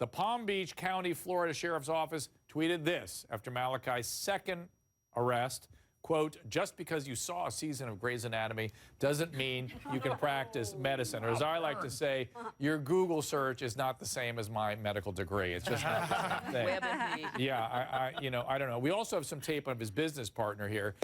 The Palm Beach County, Florida Sheriff's Office tweeted this after Malachi's second arrest. Quote, just because you saw a season of Grey's Anatomy doesn't mean you can practice medicine. Or as I like to say, your Google search is not the same as my medical degree. It's just not the same thing. Yeah, I don't know. We also have some tape of his business partner here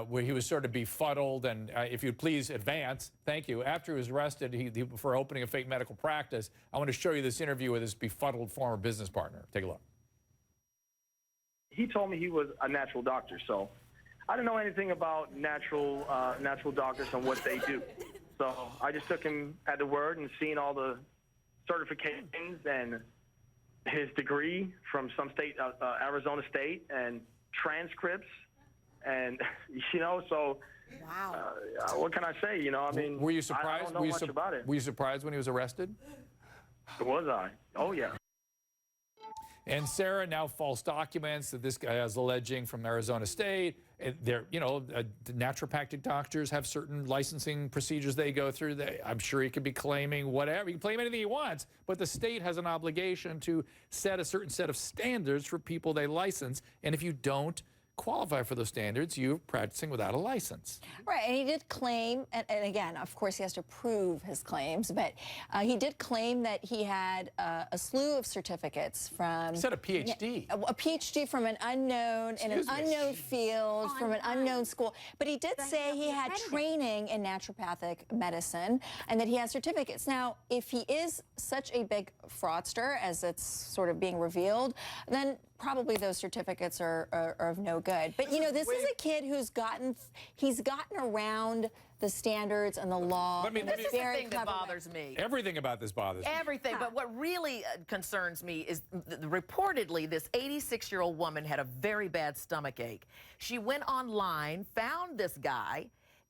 where he was sort of befuddled. And if you'd please advance, thank you. After he was arrested for opening a fake medical practice, I want to show you this interview with his befuddled former business partner. Take a look. He told me he was a natural doctor, so I didn't know anything about natural doctors and what they do. So I just took him at the word and seeing all the certifications and his degree from some state, Arizona State, and transcripts. And, so wow. What can I say? I mean, were you surprised? I don't know much about it. Were you surprised when he was arrested? Was I? Oh, yeah. And Sarah, now false documents that this guy is alleging from Arizona State. Naturopathic doctors have certain licensing procedures they go through. I'm sure he could be claiming whatever. He can claim anything he wants, but the state has an obligation to set a certain set of standards for people they license. And if you don't qualify for those standards, you're practicing without a license. Right, and he did claim, and again, of course, he has to prove his claims, but he did claim that he had a slew of certificates from... He said a PhD. A PhD from an unknown, in an unknown field, from an unknown school. But he did say he had training in naturopathic medicine and that he has certificates. Now, if he is such a big fraudster, as it's sort of being revealed, then probably those certificates are of no good. But this is a kid who's gotten around the standards and the law. This is the thing that bothers me. Everything about this bothers me. Everything. But what really concerns me is reportedly this 86-year-old woman had a very bad stomach ache. She went online, found this guy,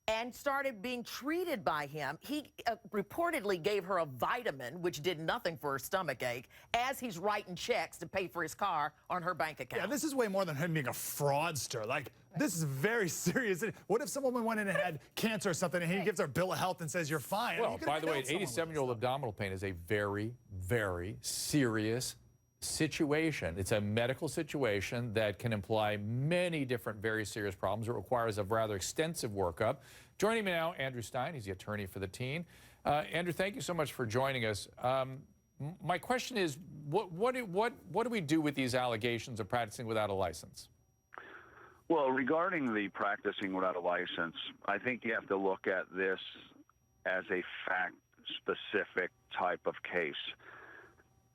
and started being treated by him. He reportedly gave her a vitamin, which did nothing for her stomach ache, as he's writing checks to pay for his car on her bank account. Yeah, this is way more than him being a fraudster. Like, this is very serious. What if someone went in and had cancer or something, and he gives her a bill of health and says, you're fine? Well, by the way, 87-year-old abdominal pain is a very, very serious situation. It's a medical situation that can imply many different very serious problems. It requires a rather extensive workup. Joining me now, Andrew Stein. He's the attorney for the teen. Andrew, thank you so much for joining us. My question is, what do we do with these allegations of practicing without a license? Well, regarding the practicing without a license, I think you have to look at this as a fact-specific type of case.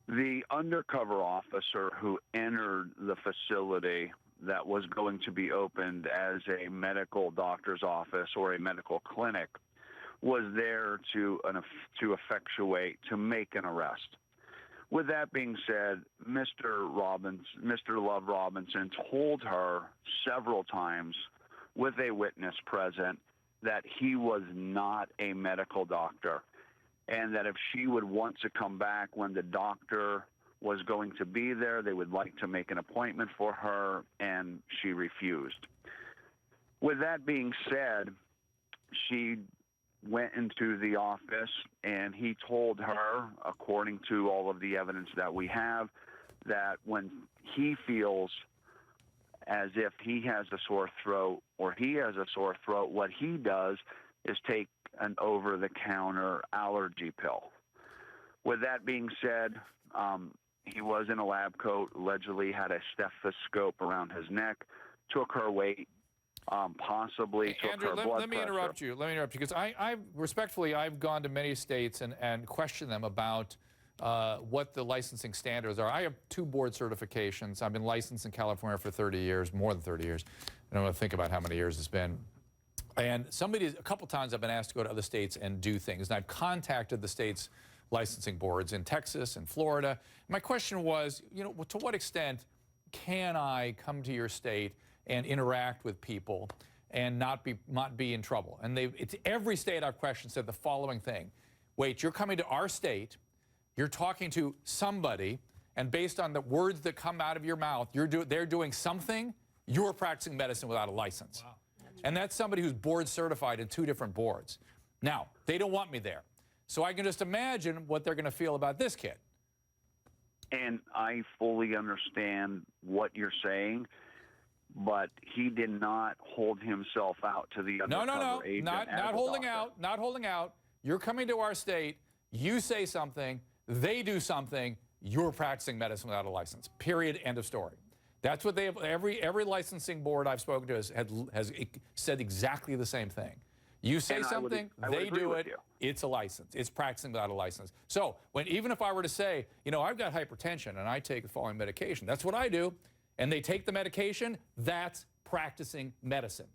The undercover officer who entered the facility that was going to be opened as a medical doctor's office or a medical clinic was there to effectuate, to make an arrest. With that being said, Mr. Love-Robinson told her several times with a witness present that he was not a medical doctor, and that if she would want to come back when the doctor was going to be there, they would like to make an appointment for her, and she refused. With that being said, she went into the office, and he told her, according to all of the evidence that we have, that when he feels as if he has a sore throat or he has a sore throat, what he does is take an over-the-counter allergy pill. With that being said, he was in a lab coat, allegedly had a stethoscope around his neck, took her weight, possibly took Andrew, her blood pressure. Let me interrupt you because I've gone to many states and questioned them about what the licensing standards are. I have 2 board certifications. I've been licensed in California for 30 years, more than 30 years. I don't want to think about how many years it's been. And a couple times I've been asked to go to other states and do things. And I've contacted the state's licensing boards in Texas and Florida. My question was, to what extent can I come to your state and interact with people and not be in trouble? And every state I've questioned said the following thing: wait, you're coming to our state, you're talking to somebody, and based on the words that come out of your mouth, they're doing something, you're practicing medicine without a license. Wow. And that's somebody who's board certified in 2 different boards. Now, they don't want me there. So I can just imagine what they're going to feel about this kid. And I fully understand what you're saying, but he did not hold himself out to the undercover agent not as a holding doctor. out, not holding out. You're coming to our state, you say something, they do something, you're practicing medicine without a license. Period, end of story. That's what they have, every licensing board I've spoken to has said exactly the same thing. You say And something, I would they agree do with it, you. it's a license. It's practicing without a license. So even if I were to say, you know, I've got hypertension and I take the following medication, that's what I do, and they take the medication, that's practicing medicine.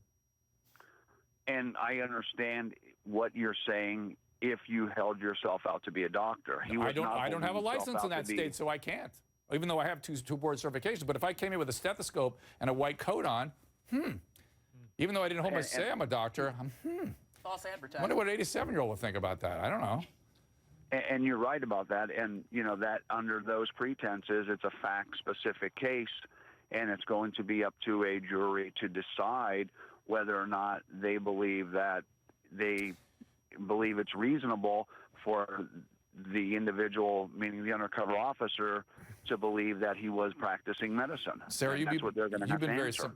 And I understand what you're saying if you held yourself out to be a doctor. He was not I don't have a holding himself license in out that to be- state, so I can't. Even though I have two board certifications. But if I came in with a stethoscope and a white coat on, even though I didn't hold my say I'm a doctor, False I advertising. wonder what an 87-year-old would think about that. I don't know. And you're right about that. And, you know, that under those pretenses, it's a fact-specific case, and it's going to be up to a jury to decide whether or not they believe it's reasonable for the individual, meaning the undercover officer, to believe that he was practicing medicine. Sarah, And that's what they're going to have you've to been very answer. sympathetic.